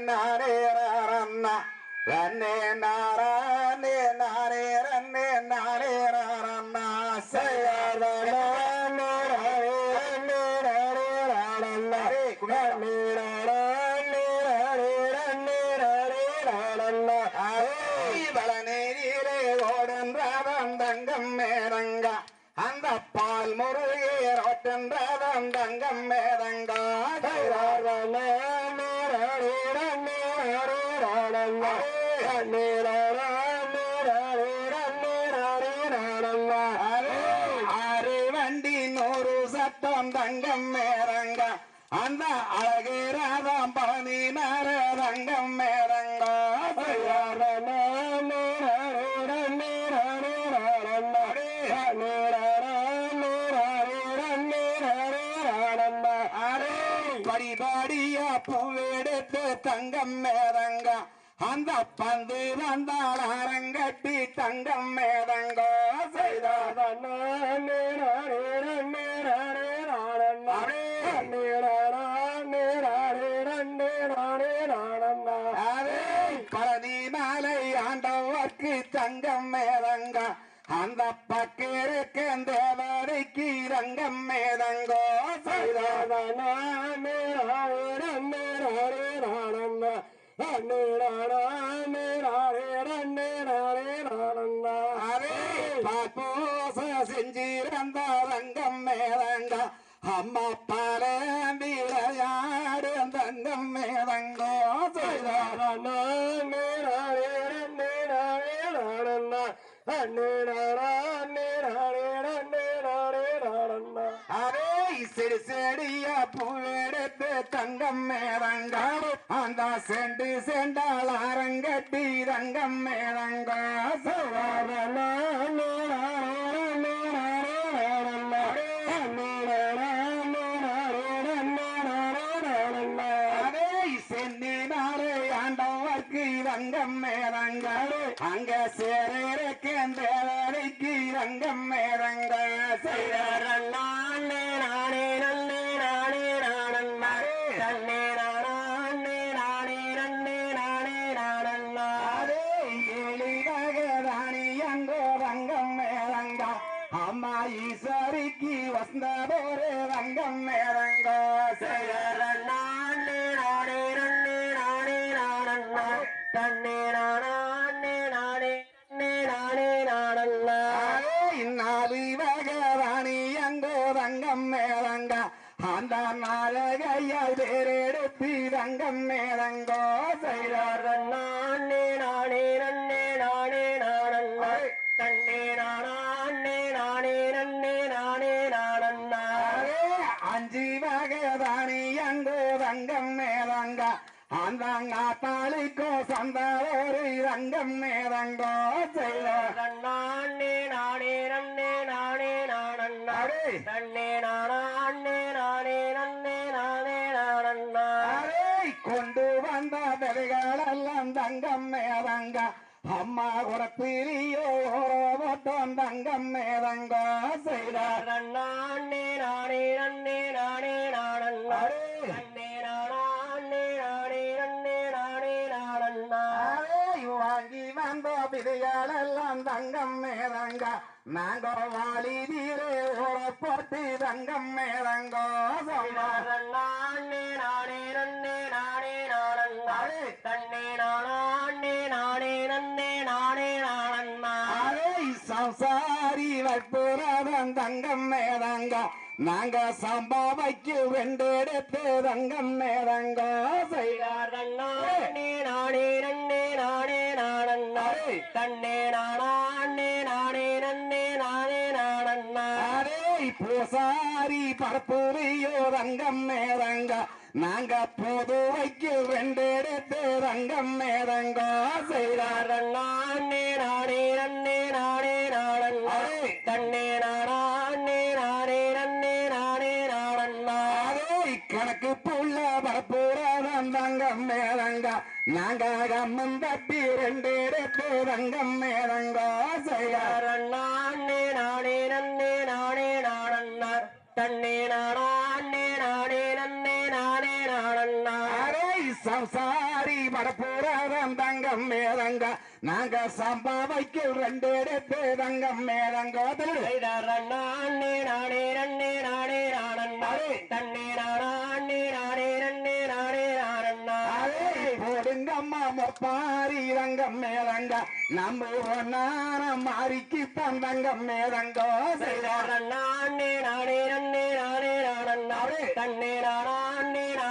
நாரே ரன்னா ரன்னே நாரே நாரே ரன்னே நாரே ரன்னா சையரனா நாரே ரன்னே நாரே ரன்னா குமாரே நாரே நாரே ரன்னே நாரே ரன்னா வளநேரிலே ஓடன்றாதம் தங்கம் மேரங்கா அந்த பால் முருகே ரோட்டன்றாதம் தங்கம் மேரங்கா ஆறு வண்டி 100 சட்டம் தங்கம் மேரங்க அந்த அழகிராதம் பழனி மேல தங்கம் மேரங்க படிபாடியா பூவெடுத்து தங்கம் மேரங்க அந்த பந்து வந்தால் அரங்கட்டி தங்கம் மேரங்க பழனி மாலை ஆண்டவர்க்கு தங்கம் மேரங்க அந்த பக்கிருக்கு தேவரைக்கு ரங்கம் மேரங்கோ செஞ்சிருந்த ரங்கம் மேரங்க அம்மா பாலே விளையாடு தங்கம் மேரங்கோ அரே செடி செடியா பூவெடுத்து தங்கம் மேரங்க அந்த செண்டு செண்டால் அரங்கட்டி ரங்கம் மேரங்க சென்னினாரே ஆண்டவர்க்கு ரங்கம் மேரங்க அங்க சேரக்கு தேவரைக்கு ரங்கம் மேரங்க ஏழிவகராணி அங்கோ ரங்கம் மேரங்க அம்மா ஈஸ்வரிக்கு வந்ததொரு ரங்கம் மேரங்க நாளிவகராணி அங்கோ ரங்கம் மேரங்க அந்த நாளகையால் வேறெடுத்து ரங்கம் மேரங்கோ அஞ்சு வகராணி அங்கோ ரங்கம் மேரங்க அந்த நாத்தாளிக்கோ சந்தாரோரு ரங்கம் மேரங்கோ கொண்டு வந்த பெருகளெல்லாம் தங்கம் மேரங்க அம்மா குடப்பிரியோ ஓரோட்டம் தங்கம் மேரங்கோ வாங்கி வந்த பிரியாளெல்லாம் தங்கம் மேரங்க நாங்கோ வாலி வீரே ஓர போட்டு தங்கம் மேரங்கோ சம்சாரி வைப்புறதன் தங்கம் மேரங்க நாங்க சம்பாவைக்கு வெண்டெடுத்து தங்கம் மேரங்க பூசாரி பரப்புரியோ ரங்கம் மேரங்க நாங்க பொதுவைக்கு வெண்டெடுத்து ரங்கம் மேரங்க கணக்கு புள்ள பரப்புறதன் தங்கம் மேரங்க நாங்க கம்மன் தப்பி ரெண்டெடுத்து ரங்கம் மேரங்க சம்சாரி படப்போறான் தங்கம் மேதங்க நாங்க சம்பாவைக்கு 2 எடுத்து தங்கம் மேதங்க நானே நானே நன்னே நானே நானே தன்னே நானே நானே நன்னே நானே நானே போடுங்கம்மா மொப்பாரி தங்கம் மேதங்க நம்ம ஒன்னான மாறிக்கு தங்கம் மேதங்கோ நானே நானே நன்னே நானே நானே தன்னே நானே